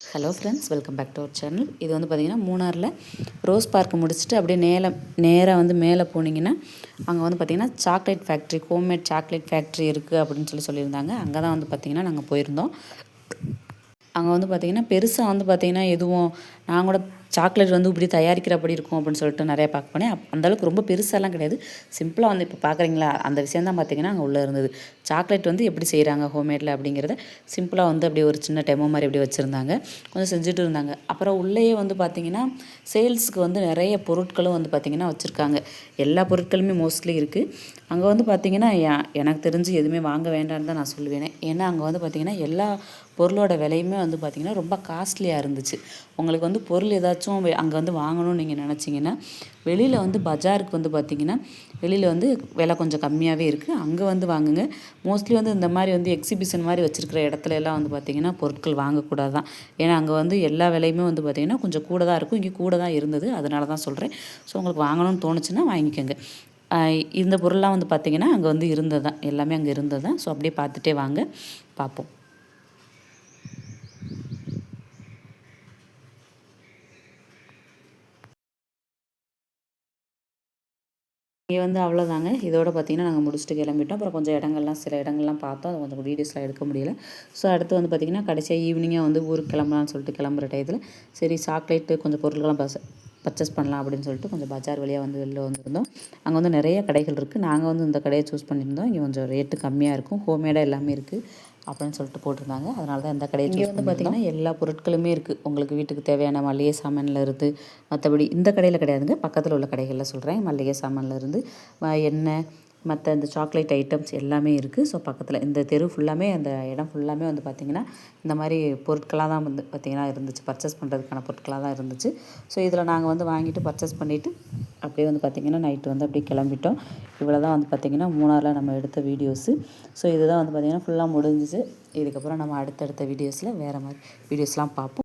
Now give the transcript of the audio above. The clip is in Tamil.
Hello friends, welcome back to our channel. இது வந்து பார்த்திங்கன்னா மூணாரில் ரோஸ் பார்க் முடிச்சுட்டு அப்படியே நேராக வந்து மேலே போனீங்கன்னா அங்கே வந்து பார்த்திங்கன்னா chocolate factory, homemade chocolate factory இருக்குது அப்படின்னு சொல்லியிருந்தாங்க. அங்கே தான் வந்து பார்த்திங்கன்னா நாங்கள் போயிருந்தோம். அங்கே வந்து பார்த்திங்கன்னா பெருசாக வந்து பார்த்திங்கன்னா எதுவும் நான் கூட சாக்லேட் வந்து இப்படி தயாரிக்கிறப்படி இருக்கும் அப்படின்னு சொல்லிட்டு நிறையா பார்க்க போனேன். அந்தளவுக்கு ரொம்ப பெருசாலாம் கிடையாது. சிம்பிளாக வந்து இப்போ பார்க்குறீங்களா அந்த விஷயம் தான் பார்த்திங்கன்னா அங்கே உள்ளே இருந்தது. சாக்லேட் வந்து எப்படி செய்கிறாங்க ஹோம்மேடில் அப்படிங்கிறத சிம்பிளாக வந்து அப்படியே ஒரு சின்ன டெமோ மாதிரி அப்படியே வச்சுருந்தாங்க. கொஞ்சம் செஞ்சுட்டு இருந்தாங்க. அப்புறம் உள்ளேயே வந்து பார்த்திங்கன்னா சேல்ஸுக்கு வந்து நிறைய பொருட்களும் வந்து பார்த்திங்கன்னா வச்சுருக்காங்க. எல்லா பொருட்களுமே மோஸ்ட்லி இருக்குது. அங்கே வந்து பார்த்திங்கன்னா எனக்கு தெரிஞ்சு எதுவுமே வாங்க வேண்டாம்னு தான் நான் சொல்லுவேன். ஏன்னா அங்கே வந்து பார்த்திங்கன்னா எல்லா பொருளோட விலையுமே வந்து பார்த்திங்கன்னா ரொம்ப காஸ்ட்லியாக இருந்துச்சு. உங்களுக்கு வந்து பொருள் ஏதாச்சும் அங்கே வந்து வாங்கணும்னு நீங்கள் நினச்சிங்கன்னா வெளியில் வந்து பஜாருக்கு வந்து பார்த்திங்கன்னா வெளியில் வந்து விலை கொஞ்சம் கம்மியாகவே இருக்குது. அங்கே வந்து வாங்குங்க. மோஸ்ட்லி வந்து இந்த மாதிரி வந்து எக்ஸிபிஷன் மாதிரி வச்சுருக்கிற இடத்துல எல்லாம் வந்து பார்த்திங்கன்னா பொருட்கள் வாங்கக்கூடாது தான். ஏன்னா அங்கே வந்து எல்லா விலையுமே வந்து பார்த்திங்கன்னா கொஞ்சம் கூட தான் இருக்கும். இங்கே கூட தான் இருந்தது, அதனால தான் சொல்கிறேன். ஸோ உங்களுக்கு வாங்கணும்னு தோணுச்சுன்னா வாங்கிக்கோங்க. இந்த பொருள்லாம் வந்து பார்த்திங்கன்னா அங்கே வந்து இருந்தது தான், எல்லாமே அங்கே இருந்தது தான். ஸோ அப்படியே பார்த்துட்டே வாங்க, பார்ப்போம். இங்கே வந்து அவ்வளோதாங்க. இதோட பார்த்திங்கன்னா நாங்கள் முடிச்சுட்டு கிளம்பிட்டோம். அப்புறம் கொஞ்சம் இடங்கள்லாம் சில இடங்கள்லாம் பார்த்தோம். அது கொஞ்சம் வீடியோஸ்லாம் எடுக்க முடியல. ஸோ அடுத்து வந்து பார்த்திங்கன்னா கடைசியாக ஈவினிங்காக வந்து ஊருக்கு கிளம்பலான்னு சொல்லிட்டு கிளம்புற டயத்தில் சரி சாக்லேட்டு கொஞ்சம் பொருட்கள்லாம் பர்ச்சேஸ் பண்ணலாம் அப்படின்னு சொல்லிட்டு கொஞ்சம் பஜார் வழியாக வந்து வெளில வந்திருந்தோம். அங்கே வந்து நிறைய கடைகள் இருக்குது. நாங்கள் வந்து இந்த கடையை சூஸ் பண்ணியிருந்தோம். இங்கே கொஞ்சம் ரேட்டு கம்மியாக இருக்கும், ஹோம்மேடாக எல்லாமே இருக்குது அப்படின்னு சொல்லிட்டு போட்டிருந்தாங்க. அதனால தான் இந்த கடையை இங்கே வந்து பார்த்திங்கன்னா எல்லா பொருட்களுமே இருக்குது. உங்களுக்கு வீட்டுக்கு தேவையான மளிகை சாமானில் இருந்து மற்றபடி இந்த கடையில் கிடையாதுங்க, பக்கத்தில் உள்ள கடைகளில் சொல்கிறேன். மளிகை சாமானில் இருந்து எண்ணெய், மற்ற இந்த சாக்லேட் ஐட்டம்ஸ் எல்லாமே இருக்குது. ஸோ பக்கத்தில் இந்த தெரு ஃபுல்லாமே, அந்த இடம் ஃபுல்லாமே வந்து பார்த்திங்கன்னா இந்த மாதிரி பொருட்களாக தான் வந்து பார்த்திங்கன்னா இருந்துச்சு. பர்ச்சேஸ் பண்ணுறதுக்கான பொருட்களாக தான் இருந்துச்சு. ஸோ இதில் நாங்கள் வந்து வாங்கிட்டு பர்ச்சேஸ் பண்ணிவிட்டு அப்படியே வந்து பார்த்திங்கன்னா நைட்டு வந்து அப்படியே கிளம்பிட்டோம். இவ்வளோ தான் வந்து பார்த்திங்கன்னா மூணாரில் நம்ம எடுத்த வீடியோஸு. ஸோ இதுதான் வந்து பார்த்திங்கன்னா ஃபுல்லாக முடிஞ்சிச்சு. இதுக்கப்புறம் நம்ம அடுத்தடுத்த வீடியோஸில் வேறு மாதிரி வீடியோஸ்லாம் பார்ப்போம்.